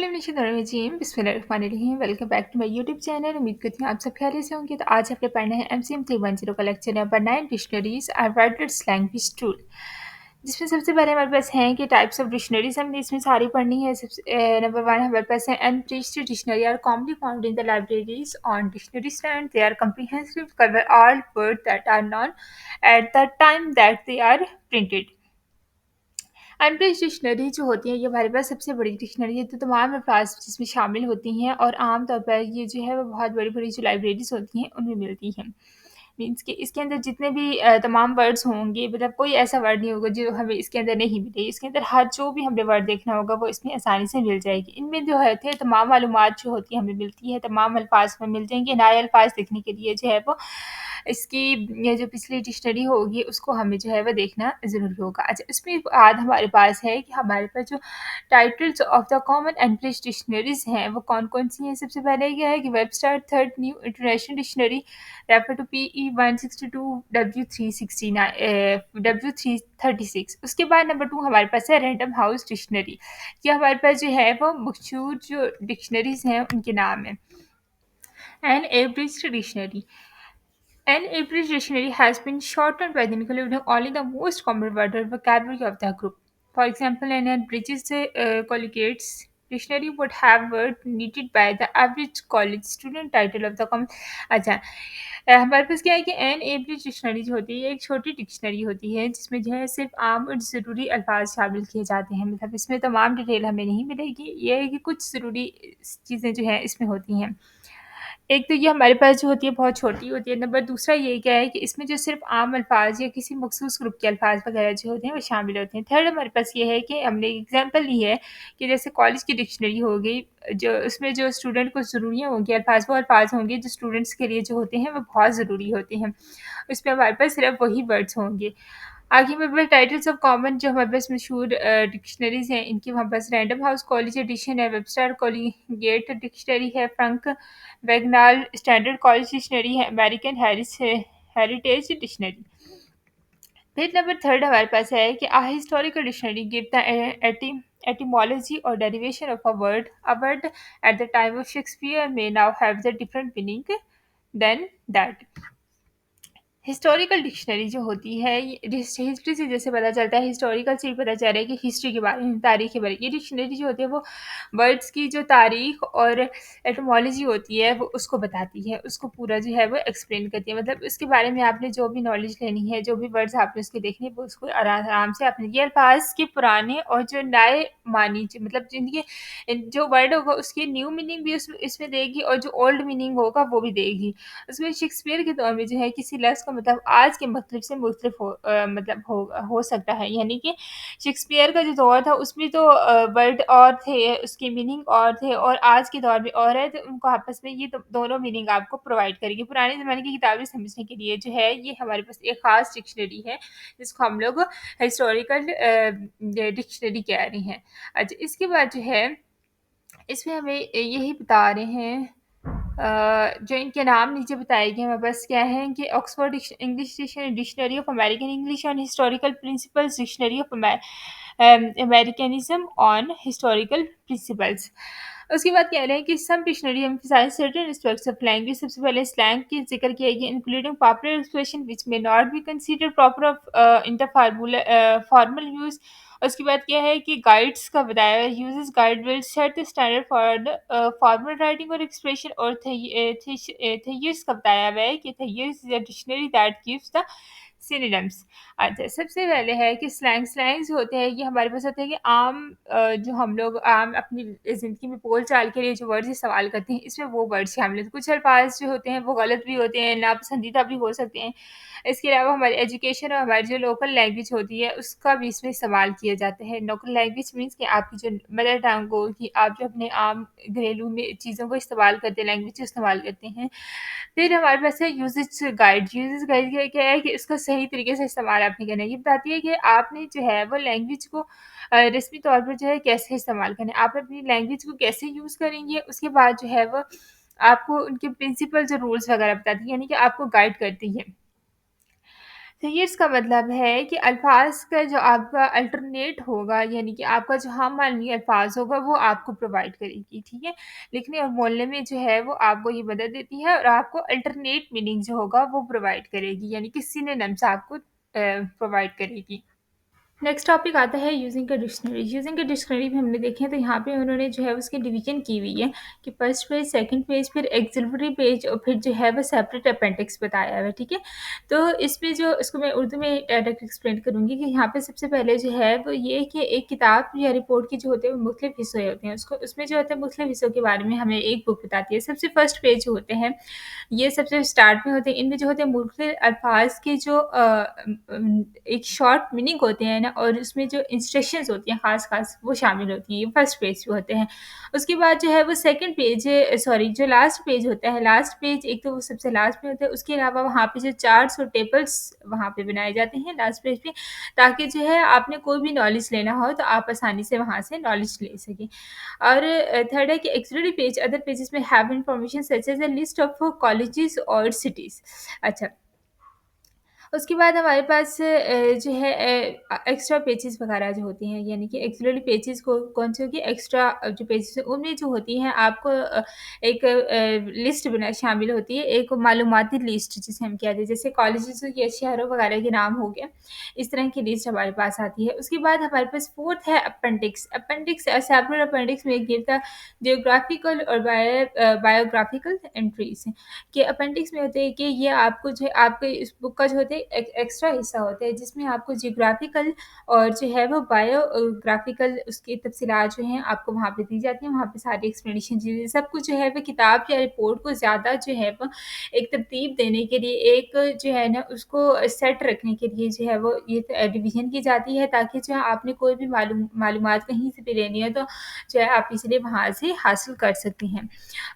औज़ुबिल्लाहिमिनश्शैतानिर्रजीम बिस्मिल्लाहिर्रहमानिर्रहीम। Welcome back to my YouTube channel. उम्मीद करती हूँ आप सब खैरियत से होंगे। तो आज हमने पढ़ना है एमसीएम 310 का lecture number 9 dictionaries are words language tool, जिसमें सबसे पहले हमारे पास हैं कि टाइप्स ऑफ डिक्शनरीज हमने इसमें सारी पढ़नी है। सबसे नंबर 1 हमारे पास है unprinted dictionary are commonly found in the libraries on dictionary stand. They are comprehensive, cover all word that are known at the time that they are printed. Unprinted dictionary जो होती है ये हमारे पास सबसे बड़ी डिक्शनरी है, तो तमाम अल्फाज जिसमें शामिल होती हैं और आम तौर पर ये जो है वो बहुत बड़ी बड़ी जो लाइब्रेरीज होती हैं उनमें मिलती हैं। मीन्स कि इसके अंदर जितने भी तमाम वर्ड्स होंगे, मतलब कोई ऐसा वर्ड नहीं होगा जो हमें इसके अंदर नहीं मिले। इसके अंदर हर जो भी हमें वर्ड देखना होगा वो इसमें आसानी से मिल जाएगी। इनमें जो है थे तमाम मालूमात जो होती है हमें मिलती है, तमाम अल्फाज में मिल जाएंगे। नए अल्फाज देखने के लिए जो है वो इसकी ये जो पिछली डिक्शनरी होगी उसको हमें जो है वो देखना ज़रूरी होगा। अच्छा, इसमें आज हमारे पास है कि हमारे पास जो titles of the common English dictionaries हैं वो कौन कौन सी हैं। सबसे पहले ये है कि Webster third new international dictionary refer to PE 162 W369 W336। उसके बाद नंबर 2 हमारे पास है रैंडम हाउस डिक्शनरी। ये हमारे पास जो है वो मशहूर जो डिक्शनरीज हैं उनके नाम है। An average dictionary, an English dictionary has been shortened by including only the most common word or vocabulary of the group. For example, an abridged collocates dictionary would have words needed by the average college student title of the common. अच्छा, हमारे पास क्या है कि an average dictionary जो होती है एक छोटी डिक्शनरी होती है जिसमें जो है सिर्फ आम और ज़रूरी अल्फाज शामिल किए जाते हैं। मतलब इसमें तमाम डिटेल हमें नहीं मिलेगी, ये है कि कुछ ज़रूरी चीज़ें जो हैं इसमें होती हैं। एक तो ये हमारे पास जो होती है बहुत छोटी होती है। नंबर दूसरा ये क्या है कि इसमें जो सिर्फ़ आम अल्फ़ाज़ या किसी मख़सूस ग्रुप के अल्फ़ाज़ वग़ैरह जो होते हैं वो शामिल होते हैं। थर्ड हमारे पास ये है कि हमने एग्ज़ाम्पल ली है कि जैसे कॉलेज की डिक्शनरी हो गई, जो उसमें जो स्टूडेंट को ज़रूरी होंगे अल्फ़ाज़, वो अल्फ़ाज़ होंगे जो स्टूडेंट्स के लिए जो होते हैं वो बहुत ज़रूरी होते हैं। उसमें हमारे पास सिर्फ़ वही वर्ड्स होंगे। आगे हमारे पास टाइटल्स ऑफ कॉमन जो हमारे पास मशहूर डिक्शनरीज़ हैं इनकी हमारे पास रैंडम हाउस कॉलेज एडिशन है, वेबस्टर कोलिगेट डिक्शनरी है, Funk Wagnalls standard college dictionary है, अमेरिकन हैरिस हेरिटेज डिक्शनरी। फिर नंबर थर्ड हमारे पास है कि a historical dictionary give the etymology or derivation of a word. A word at the time of Shakespeare may now have the different meaning than that. Historical dictionary जो होती है ये history से जैसे पता चलता है, हिस्टोरिकल से भी पता चल रहा है कि हिस्ट्री के बारे में, तारीख़ के बारे में। ये डिक्शनरी जो होती है वो वर्ड्स की जो तारीख़ और एटमोलॉजी होती है वो उसको बताती है, उसको पूरा जो है वो एक्सप्लेन करती है। मतलब उसके बारे में आपने जो भी नॉलेज लेनी है, जो भी वर्ड्स आपने उसके देखने हैं वो उसको आराम से आपने ये अल्फाज के पुराने और जो नए मानी मतलब जिनके जो वर्ड होगा उसकी न्यू मीनिंग भी इसमें देगी और जो ओल्ड मीनिंग होगा वो भी देगी। उसमें शेक्सपियर के दौर में जो है किसी लफ्ज़ का मतलब आज के मतलब से मुख्तलिफ मतलब हो सकता है। यानी कि शेक्सपियर का जो दौर था उसमें तो वर्ड और थे, उसके मीनिंग और थे, और आज के दौर में और है, तो उनको आपस में ये दोनों मीनिंग आपको प्रोवाइड करेगी। पुराने ज़माने की किताबें समझने के लिए जो है ये हमारे पास एक ख़ास डिक्शनरी है जिसको हम लोग हिस्टोरिकल डिक्शनरी कह रहे हैं। अच्छा, इसके बाद जो है इसमें हमें यही बता रहे हैं जो इनके नाम नीचे बताए गए हैं बस क्या है कि Oxford English dictionary of American English on historical principles, dictionary of Americanism on historical principles. उसके बाद कह रहे हैं कि some dictionary emphasise certain aspects of language. सबसे पहले स्लैंग की जिक्र किया गया, including popular expression which may not be considered proper of in the formal use. उसके बाद क्या है कि गाइड्स का बताया, usages guide will set the standard for formal writing और एक्सप्रेशन। और थेयर्स का बताया हुआ है कि thesaurus is a dictionary that gives the synonyms. अच्छा, सबसे पहले है कि स्लैंग्स होते हैं, ये हमारे पास होते हैं कि आम जो हम लोग आम अपनी ज़िंदगी में बोल-चाल के लिए जो वर्ड्स इस्तेमाल करते हैं, इसमें वो वर्ड्स शामिल होते हैं। कुछ अल्फाज जो होते हैं वो गलत भी होते हैं, नापसंदीदा भी हो सकते हैं। इसके अलावा हमारी एजुकेशन और हमारी जो लोकल लैंग्वेज होती है उसका भी इसमें इस्तेमाल किया जाता है। लोकल लैंग्वेज मीन्स कि आपकी जो मदर टंग हो, कि आप जो अपने आम घरेलू में चीज़ों को इस्तेमाल करते हैं, लैंग्वेज इस्तेमाल करते हैं। फिर हमारे पास है यूजेज गाइड क्या है कि इसका सही तरीके से इस्तेमाल आपने करना है। ये बताती है कि आपने जो है वो लैंग्वेज को रस्मी तौर पर जो है कैसे इस्तेमाल करना है। आप अपनी लैंग्वेज को कैसे यूज़ करेंगे, उसके बाद जो है वो आपको उनके प्रिंसिपल जो रूल्स वगैरह बताती है, यानी कि आपको गाइड करती है। तो इसका मतलब है कि अल्फ़ाज़ का जो आपका अल्टरनेट होगा, यानी कि आपका जो हम मानवीय अल्फ़ाज़ होगा वो आपको प्रोवाइड करेगी, ठीक है? लिखने और बोलने में जो है वो आपको ये मदद देती है और आपको अल्टरनेट मीनिंग जो होगा वो प्रोवाइड करेगी, यानी कि सिनोनिम्स आपको प्रोवाइड करेगी। नेक्स्ट टॉपिक आता है using a dictionary. Using a dictionary में हमने देखे हैं तो यहाँ पे उन्होंने जो है उसकी डिवीजन की हुई है कि फर्स्ट पेज, सेकंड पेज, फिर एक्सिलरी पेज और फिर जो है वो सेपरेट अपेंडिक्स बताया हुआ है, ठीक है। तो इसमें जो इसको मैं उर्दू में डायरेक्ट एक्सप्लेन करूँगी कि यहाँ पे सबसे पहले जो है वो ये कि एक किताब या रिपोर्ट की जो होते हैं वो मुख्तलिफ हिस्से होते हैं, उसको उसमें जो होता है मुख्तलिफ हिस्सों के बारे में हमें एक बुक बताती है। सबसे फर्स्ट पेज जो होते हैं ये सबसे स्टार्ट में होते हैं, इनमें जो होते हैं मुख्तलिफ अल्फाज के जो एक शॉर्ट मीनिंग होते हैं ना, और उसमें जो इंस्ट्रक्शंस होती हैं खास खास वो शामिल होती हैं, ये फर्स्ट पेज पे होते हैं। उसके बाद जो है वो सेकंड पेज, सॉरी जो लास्ट पेज होता है, लास्ट पेज एक तो वो सबसे लास्ट में होता है, उसके अलावा वहाँ पे जो चार्ट्स और टेबल्स वहाँ पे बनाए जाते हैं लास्ट पेज पे, ताकि जो है आपने कोई भी नॉलेज लेना हो तो आप आसानी से वहाँ से नॉलेज ले सकें। और थर्ड है कि एक्सटर्नल पेज, अदर पेजेस में have information such as a list of colleges और सिटीज़। अच्छा, उसके बाद हमारे पास जो है एक्स्ट्रा पेजेस वगैरह जो होती हैं, यानी कि एक्सिलरी पेजेस को कौन सी होगी, एक्स्ट्रा जो पेजेस हैं उनमें जो होती हैं आपको एक लिस्ट बना शामिल होती है, एक मालूमाती लिस्ट जिसे हम कहते हैं, जैसे कॉलेजेस या शहरों वगैरह के नाम हो गए, इस तरह की लिस्ट हमारे पास आती है। उसके बाद हमारे पास फोर्थ है अपेंडिक्स। अपेंडिक्स सेपरेट अपेंडिक्स में गिव द जियोग्राफिकल और बायोग्राफिकल एंट्रीज कि अपेंडिक्स में होते हैं कि ये आपको जो है आपके इस बुक का जो होता है एक्स्ट्रा हिस्सा होता है, जिसमें आपको जियोग्राफिकल और जो है वो बायोग्राफिकल उसकी तफसीलात जो हैं आपको वहाँ पे दी जाती हैं, वहाँ पे सारी एक्सप्लेनेशन दी जाती है। सब कुछ जो है वो किताब या रिपोर्ट को ज़्यादा जो है वो एक तरतीब देने के लिए, एक जो है ना उसको सेट रखने के लिए जो है वो ये डिवीज़न की जाती है, ताकि जो है आपने कोई भी मालूमात कहीं से भी लेनी है तो जो है आप इसलिए वहाँ से हासिल कर सकते हैं।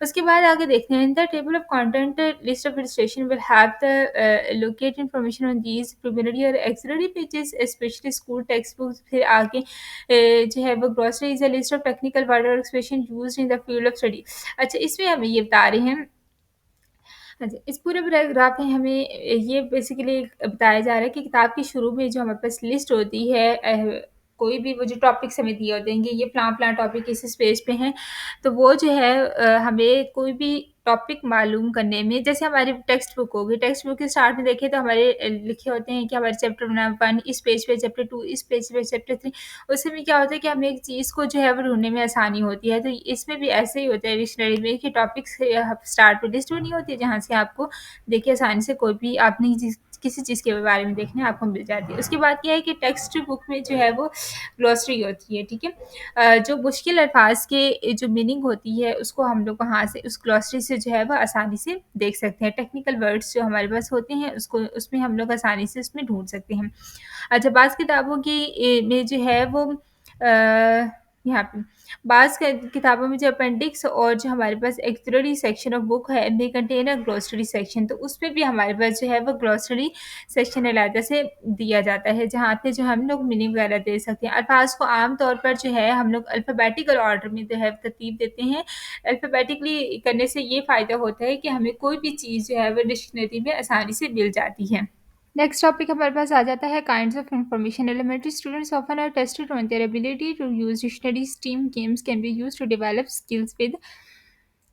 उसके बाद आगे देखते हैं, the table of content list of registration will have the locate information on these preliminary और auxiliary pages specially school text books. फिर आगे जो है वो glossary is a list of technical word और expression used in the field of study. अच्छा, इसमें हमें ये बता रहे हैं, हाँ जी, इस पूरे पैराग्राफ में हमें ये बेसिकली बताया जा रहा है कि किताब के शुरू में जो हमारे पास लिस्ट होती है, कोई भी वो जो टॉपिक्स हमें दिए होते हैं कि ये फ़लाँ-फ़लाँ टॉपिक इस पेज पे हैं, तो वो जो है हमें कोई भी टॉपिक मालूम करने में, जैसे हमारी टेक्स्ट बुक होगी, टेक्स्ट बुक के स्टार्ट में देखें तो हमारे लिखे होते हैं कि हमारे चैप्टर 1 इस पेज पे, चैप्टर 2 इस पेज पे, चैप्टर 3, उसमें क्या होता है कि हमें एक चीज़ को जो है वो ढूँढने में आसानी होती है। तो इसमें भी ऐसे ही होता है डिक्शनरी में कि टॉपिक्स स्टार्ट पे लिस्ट बनी होती है, जहाँ से आपको देखिए आसानी से कोई भी आपने किसी चीज़ के बारे में देखना है आपको मिल जाती है। उसके बाद क्या है कि टेक्स्ट बुक में जो है वो ग्लॉसरी होती है, ठीक है। जो मुश्किल अल्फाज के जो मीनिंग होती है उसको हम लोग वहाँ से उस ग्लॉसरी से जो है वो आसानी से देख सकते हैं। टेक्निकल वर्ड्स जो हमारे पास होते हैं उसको उसमें हम लोग आसानी से उसमें ढूँढ सकते हैं। अच्छा, बाज़ किताबों की में जो है वो यहाँ पे बाज़ किताबों में जो अपेंडिक्स और जो हमारे पास एक्सलरी सेक्शन ऑफ बुक है, they contain a glossary section, तो उसमें भी हमारे पास जो है वो ग्लॉसरी सेक्शन अलहदा से दिया जाता है, जहाँ पे जो हम लोग मीनिंग वगैरह दे सकते हैं। अल्फाज को आम तौर पर जो है हम लोग अल्फ़ाबेटिकल ऑर्डर में जो है तरतीब देते हैं। अल्फ़ाबेटिकली करने से ये फ़ायदा होता है कि हमें कोई भी चीज़ जो है वो डिक्शनरी में आसानी से मिल जाती है। नेक्स्ट टॉपिक हमारे पास आ जाता है kinds of information. Elementary students often are tested on their ability to use dictionaries. Team games can be use to develop skills with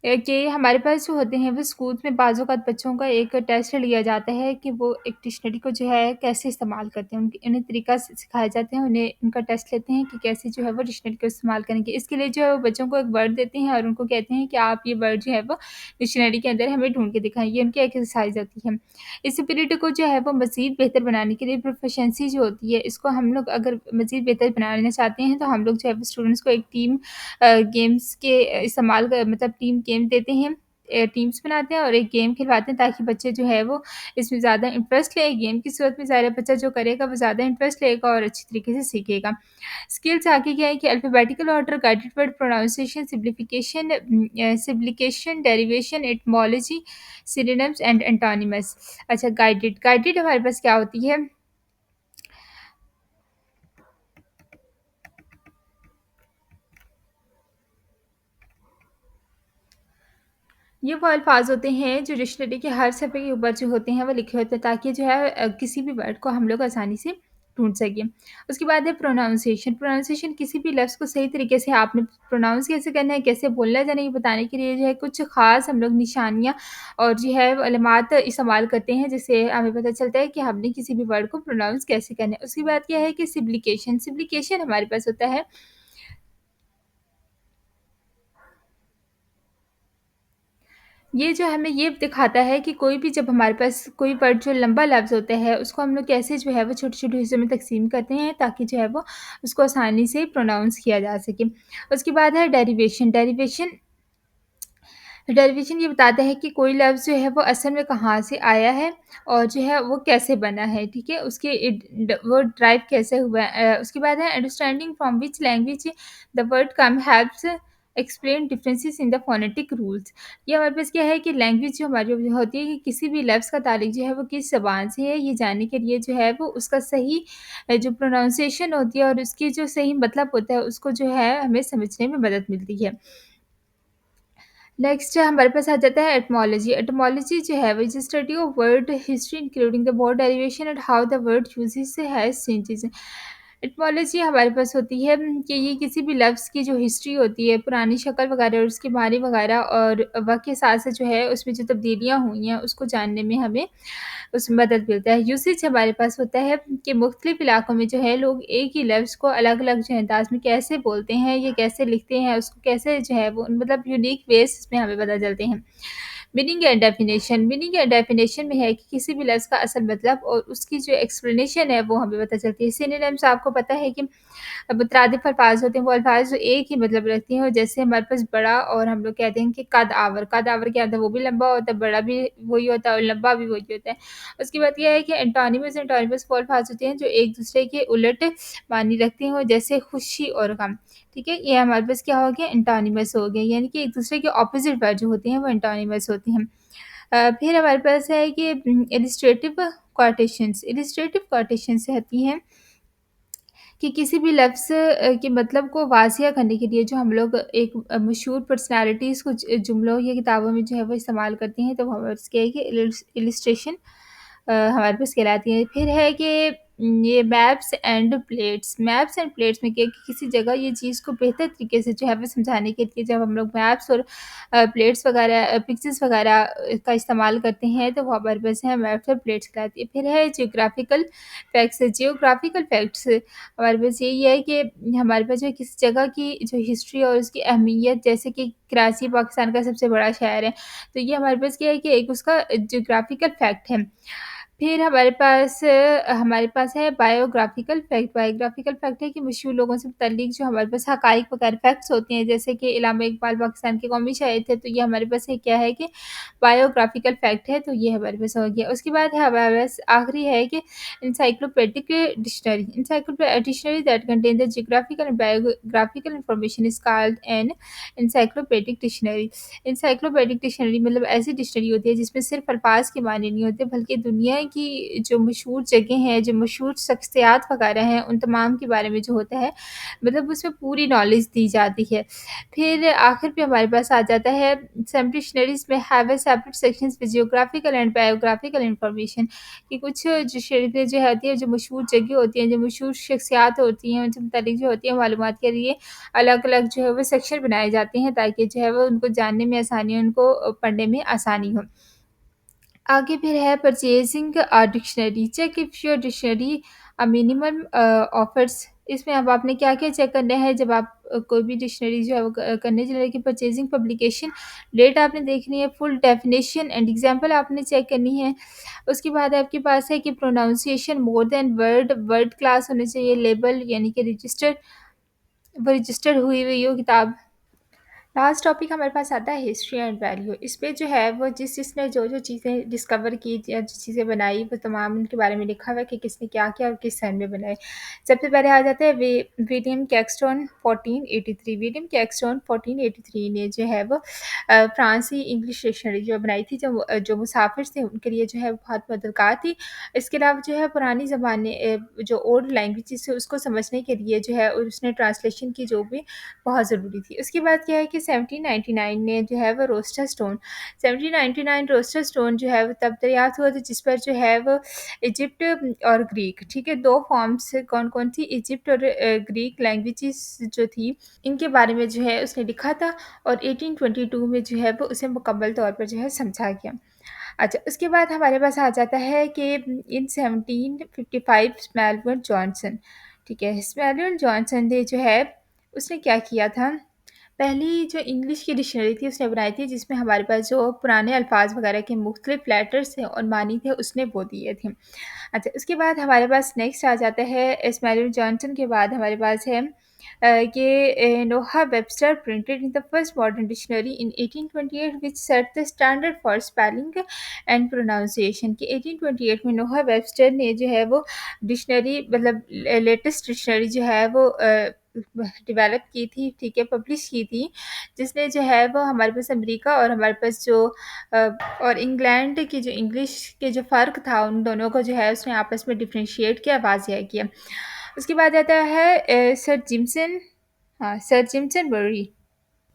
कि हमारे पास जो होते हैं वो स्कूल में बाज़ औक़ात बच्चों का एक टेस्ट लिया जाता है कि वो एक डिक्शनरी को जो है कैसे इस्तेमाल करते हैं। उन्हें तरीका सिखाया जाता है, उन्हें उनका टेस्ट लेते हैं कि कैसे जो है वो डिक्शनरी को इस्तेमाल करेंगे। इसके लिए जो है वो बच्चों को एक वर्ड देते हैं और उनको कहते हैं कि आप ये वर्ड जो है वो डिक्शनरी के अंदर हमें ढूँढ के दिखाएँ। ये उनकी एक्सरसाइज़ होती है। इस एबिलिटी को जो है वो मज़ीद बेहतर बनाने के लिए प्रोफ़िशिएंसी जो होती है, इसको हम लोग अगर मज़ीद बेहतर बनाना चाहते हैं तो हम लोग जो है वो स्टूडेंट्स को एक टीम गेम्स के इस्तेमाल कर मतलब टीम गेम देते हैं, टीम्स बनाते हैं और एक गेम खिलवाते हैं, ताकि बच्चे जो है वो इसमें ज़्यादा इंटरेस्ट लें। गेम की सूरत में ज़ाहिर है बच्चा जो करेगा वो ज़्यादा इंटरेस्ट लेगा और अच्छी तरीके से सीखेगा। स्किल्स आगे क्या है कि alphabetical order, guided word pronunciation, syllabication, derivation, etymology, synonyms and antonyms. अच्छा, गाइडेड हमारे पास क्या होती है? ये वो अल्फ़ाज़ होते हैं जो डिक्शनरी के हर सफ़े के ऊपर जो होते हैं वो लिखे होते हैं ताकि जो है किसी भी वर्ड को हम लोग आसानी से ढूँढ सकें। उसके बाद है प्रोनाउंसिएशन। प्रोनाउंसिएशन किसी भी लफ्ज़ को सही तरीके से आपने प्रोनाउंस कैसे करना है, कैसे बोलना है जाने ये बताने के लिए जो है कुछ ख़ास हम लोग निशानियाँ और जो है वो अलामात इस्तेमाल करते हैं जिससे हमें पता चलता है कि हमने किसी भी वर्ड को प्रोनाउंस कैसे करना है। उसके बाद क्या है कि सिब्लिकेशन। सिब्लिकेशन हमारे पास होता है ये जो हमें ये दिखाता है कि कोई भी जब हमारे पास कोई वर्ड जो लंबा लफ्ज़ होता है, उसको हम लोग कैसे जो है वो छोटे-छोटे हिस्सों में तक़सीम करते हैं ताकि जो है वो उसको आसानी से प्रोनाउंस किया जा सके। उसके बाद है डेरिवेशन। डेरिवेशन डेरिवेशन ये बताता है कि कोई लफ्ज़ जो है वो असल में कहाँ से आया है और जो है वो कैसे बना है, ठीक है? उसके वो ड्राइव कैसे हुआ है। उसके बाद है understanding from which language the word come helps explain differences in the phonetic rules. ये हमारे पास क्या है कि लैंग्वेज जो हमारी जो होती है कि किसी भी लफ्ज़ का ताल्लुक जो है वो किस ज़बान से है, ये जानने के लिए जो है वो उसका सही जो प्रोनाउंसिएशन होती है और उसकी जो सही मतलब होता है, उसको जो है हमें समझने में मदद मिलती है। नेक्स्ट हमारे पास आ जाता है एटमोलॉजी। एटमोलॉजी जो है वो is study of word history including the word derivation and how the word uses has changes. Etymology हमारे पास होती है कि ये किसी भी लफ्ज़ की जो हिस्ट्री होती है, पुरानी शक्ल वगैरह और उसके मानी वगैरह और वक़्त के साथ-साथ जो है उसमें जो तब्दीलियाँ हुई हैं, उसको जानने में हमें उसमें मदद मिलता है। यूसेज हमारे पास होता है कि मुख्तलिफ़ इलाकों में जो है लोग एक ही लफ्ज़ को अलग-अलग जो है अंदाज़ में कैसे बोलते हैं, या कैसे लिखते हैं, उसको कैसे जो है वो मतलब यूनिक वेज़ इसमें हमें पता चलते हैं। Meaning and definition. Meaning and definition में है कि किसी भी लफ्ज़ का असल मतलब और उसकी जो एक्सप्लेनेशन है वो हमें पता चलती है। सिनोनिम्स आपको पता है कि मुतरादिफ अल्फ़ाज़ होते हैं, वो अल्फ़ाज़ जो एक ही मतलब रखती हैं और जैसे हमारे पास बड़ा और हम लोग कहते हैं कि कद आवर क्या होता है, वो भी लंबा होता है, बड़ा भी वही होता है और लंबा भी वही होता है। उसके बाद ये है कि एंटोनिमस एंटोनिमस वो अल्फ़ाज़ होते हैं जो एक-दूसरे के उलट मानी रखते हैं और जैसे खुशी और गम, ठीक है? ये हमारे पास क्या हो गया एंटोनिमस हो गया, यानी कि एक-दूसरे के ऑपोज़िट वर्ड जो होते हैं वो एंटोनिमस होते हैं। फिर हमारे पास है कि इलस्ट्रेटिव कोटेशंस रहती हैं कि किसी भी लफ्ज़ के मतलब को वाज़िया करने के लिए जो हम लोग एक मशहूर पर्सनैलिटीज़ को जुमलों या किताबों में जो है वो इस्तेमाल करते हैं, तो वो हमारे पास क्या है कि इलस्ट्रेशन हमारे पास कहलाती है। फिर है कि ये मैप्स एंड प्लेट्स में क्या है कि किसी जगह ये चीज़ को बेहतर तरीके से जो है वो समझाने के लिए जब हम लोग मैप्स और प्लेट्स वगैरह पिक्चर्स वगैरह का इस्तेमाल करते हैं, तो वो हमारे पास है मैप्स और प्लेट्स कहलाती है। फिर है जियोग्राफिकल फैक्ट्स हमारे पास यही है कि हमारे पास जो है किसी जगह की जो हिस्ट्री और उसकी अहमियत, जैसे कि कराची पाकिस्तान का सबसे बड़ा शहर है, तो ये हमारे पास क्या है कि एक उसका ज्योग्राफिकल फैक्ट है। फिर हमारे पास है बायोग्राफिकल फैक्ट है कि मशहूर लोगों से मुतल्लिक जो हमारे पास हक़ाइक़ वगैरह फैक्ट्स होते हैं, जैसे कि इलामा इकबाल पाकिस्तान के कौमी शायर थे, तो ये हमारे पास है क्या है कि बायोग्राफिकल फैक्ट है, तो ये हमारे पास हो गया। उसके बाद है हमारे पास आखिरी है कि dictionary that contain the geographical and biographical information is called an encyclopedic dictionary. Encyclopedic dictionary मतलब ऐसी डिक्शनरी होती है जिसमें सिर्फ़ अल्फ़ाज़ के मायने नहीं होते, बल्कि दुनिया की जो मशहूर जगह हैं, जो मशहूर शख्सियात वगैरह हैं, उन तमाम के बारे में जो होता है, मतलब उसमें पूरी नॉलेज दी जाती है। फिर आखिर पे हमारे पास आ जाता है सम डिक्शनरीज़ में have a separate sections with geographical and biographical information, कि कुछ डिक्शनरी जो होती है, जो मशहूर जगह होती हैं, जो मशहूर शख्सियात होती हैं, उनसे मुताल्लिक जो होती है मालूमात के लिए अलग-अलग जो है वो सेक्शन बनाए जाते हैं ताकि जो है वो उनको जानने में आसानी हो, उनको पढ़ने में आसानी हो। आगे फिर है purchasing dictionary. Check if your dictionary minimum offers. इसमें अब आपने क्या-क्या चेक करना है जब आप कोई भी डिक्शनरी जो है वो करने चले कि परचेज़िंग, पब्लिकेशन, डेट आपने देखनी है, फुल डेफिनिशन एंड एग्ज़ाम्पल आपने चेक करनी है। उसके बाद आपके पास है कि pronunciation more than word class होने चाहिए, लेबल यानी कि रजिस्टर हुई हुई हो किताब। लास्ट टॉपिक हमारे पास आता है हिस्ट्री एंड वैल्यू। इस पे जो है वो जिसने जो-जो चीज़ें डिस्कवर की या जो चीज़ें बनाई वो तमाम उनके बारे में लिखा हुआ है कि किसने क्या किया और किस सन में बनाए। सबसे पहले आ जाता है विलियम कैक्सटन 1483। विलियम कैक्सटन 1483 ने जो है वो फ्रांसी इंग्लिश डिक्शनरी जो बनाई थी, जो मुसाफिर थे उनके लिए जो है बहुत मददगार थी। इसके अलावा जो है पुरानी ज़माने जो ओल्ड लैंग्वेजेज़ है उसको समझने के लिए जो है और उसने ट्रांसलेशन की जो भी बहुत ज़रूरी थी। उसके बाद क्या है कि कि 1799 में जो है वो रोस्टर स्टोन 1799 रोस्टर स्टोन जो है वो तब दरियाफ्त हुआ था, जिस पर जो है वो इजिप्ट और ग्रीक, ठीक है, 2 फॉर्म्स कौन-कौन थी, इजिप्ट और ग्रीक लैंग्वेजेस जो थी, इनके बारे में जो है उसने लिखा था और 1822 में जो है वो उसे मुकम्मल तौर पर जो है समझा गया। अच्छा, उसके बाद हमारे पास आ जाता है कि इन 1755 स्मैलबर्न जॉनसन, ठीक है, स्मैलबर्न जॉनसन ने जो है उसने क्या किया था, पहली जो इंग्लिश की डिक्शनरी थी उसने बनाई थी, जिसमें हमारे पास जो पुराने अल्फाज वगैरह के मुख्तलिफ लेटर्स थे और मानी थे उसने वो दिए थे। अच्छा, उसके बाद हमारे पास नेक्स्ट आ जाता है स्मैलबर्न जॉनसन के बाद हमारे पास है कि Noah Webster printed in the first modern dictionary in 1828 which set the standard for spelling and pronunciation, कि 1828 में नोहा वेबस्टर ने जो है वो डिक्शनरी मतलब लेटेस्ट डिक्शनरी जो है वो डेवलप की थी, ठीक है, पब्लिश की थी, जिसने जो है वो हमारे पास अमेरिका और हमारे पास जो अ, और इंग्लैंड की जो इंग्लिश के जो फ़र्क था उन दोनों को जो है उसने आपस में डिफरेंशिएट किया, वाज़िया किया। उसके बाद आता है सर जिम्सन, हाँ, सर जिम्सन बरी।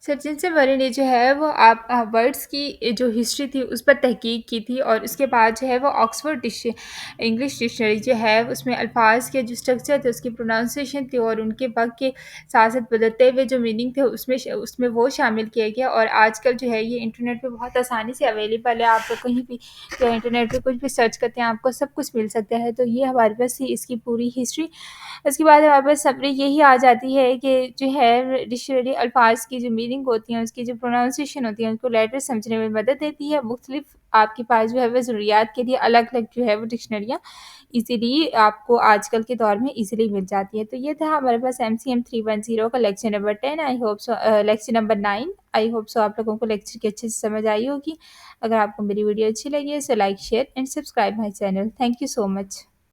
सचिन से बरे ने जो है वो आप वर्ड्स की जो हिस्ट्री थी उस पर तहकीक की थी और उसके बाद जो है वो ऑक्सफोर्ड इंग्लिश डिक्शनरी जो है उसमें अल्फाज के जो स्ट्रक्चर थे उसकी प्रोनाउंसिएशन थी और उनके वक्त के साथ साथ बदलते हुए जो मीनिंग थे उसमें वो शामिल किया गया। और आजकल जो है ये इंटरनेट पे बहुत आसानी से अवेलेबल है, आप कहीं भी जो इंटरनेट पे कुछ भी सर्च करते हैं आपको सब कुछ मिल सकता है। तो ये हमारे पास थी इसकी पूरी हिस्ट्री। उसके बाद हमारे पास समरी यही आ जाती है कि जो है डिक्शनरी अल्फाज की जो मीनिंग होती है उसकी जो प्रोनाउंसिएशन होती है उनको लेटर समझने में मदद देती है। मुख्तलिफ आपके पास जो है वह ज़रूरियात के लिए अलग अलग जो है वो डिक्शनरियाँ ईज़िली आपको आजकल के दौर में ईज़िली मिल जाती है। तो ये था हमारे पास MCM 310 का lecture number 10। I hope so lecture number 9, I hope so आप लोगों को लेक्चर की अच्छे से समझ आई होगी। अगर आपको मेरी वीडियो अच्छी लगी है so like share and subscribe my channel. Thank you so much.